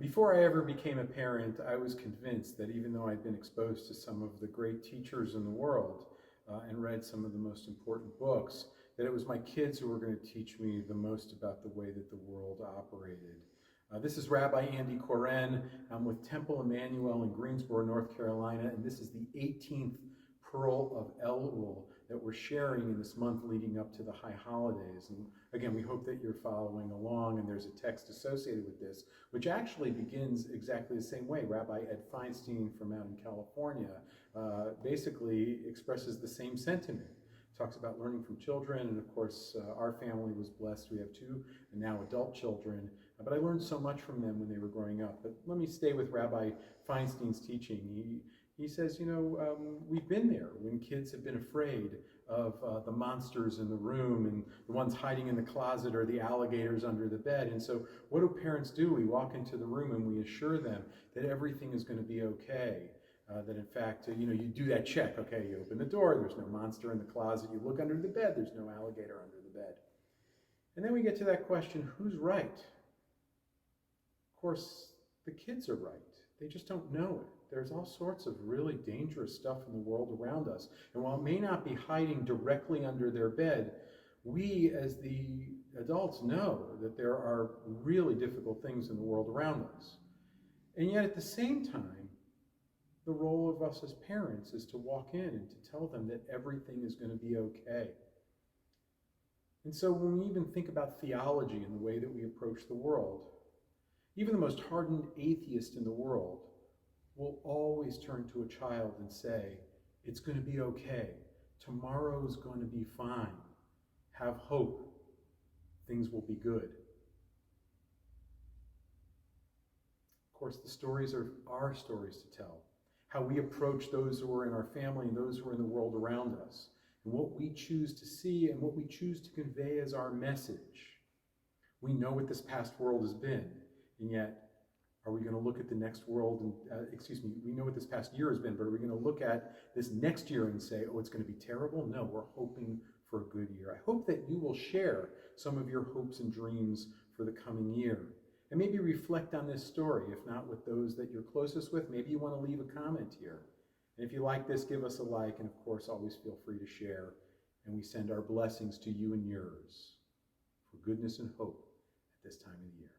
Before I ever became a parent, I was convinced that even though I'd been exposed to some of the great teachers in the world and read some of the most important books, that it was my kids who were going to teach me the most about the way that the world operated. This is Rabbi Andy. I'm with Temple Emmanuel in Greensboro, North Carolina, and this is the 18th Pearl of Elul that we're sharing in this month leading up to the high holidays. And again, we hope that you're following along, and there's a text associated with this, which actually begins exactly the same way. Rabbi Ed Feinstein from out in California basically expresses the same sentiment. Talks about learning from children, and of course our family was blessed. We have two and now adult children, but I learned so much from them when they were growing up. But let me stay with Rabbi Feinstein's teaching. He says, we've been there when kids have been afraid of the monsters in the room and the ones hiding in the closet or the alligators under the bed. And so what do parents do? We walk into the room and we assure them that everything is going to be okay. That in fact, you do that check. Okay, you open the door, there's no monster in the closet. You look under the bed, there's no alligator under the bed. And then we get to that question, who's right? Of course, the kids are right. They just don't know it. There's all sorts of really dangerous stuff in the world around us. And while it may not be hiding directly under their bed, we as the adults know that there are really difficult things in the world around us. And yet at the same time, the role of us as parents is to walk in and to tell them that everything is going to be okay. And so when we even think about theology and the way that we approach the world, even the most hardened atheist in the world will always turn to a child and say, it's going to be okay. Tomorrow's going to be fine. Have hope. Things will be good. Of course, the stories are our stories to tell. How we approach those who are in our family and those who are in the world around us, and what we choose to see and what we choose to convey as our message. We know what this past world has been, and yet, are we going to look at the next world, we know what this past year has been, but are we going to look at this next year and say, oh, it's going to be terrible? No, we're hoping for a good year. I hope that you will share some of your hopes and dreams for the coming year. And maybe reflect on this story, if not with those that you're closest with. Maybe you want to leave a comment here. And if you like this, give us a like, and of course, always feel free to share. And we send our blessings to you and yours for goodness and hope at this time of the year.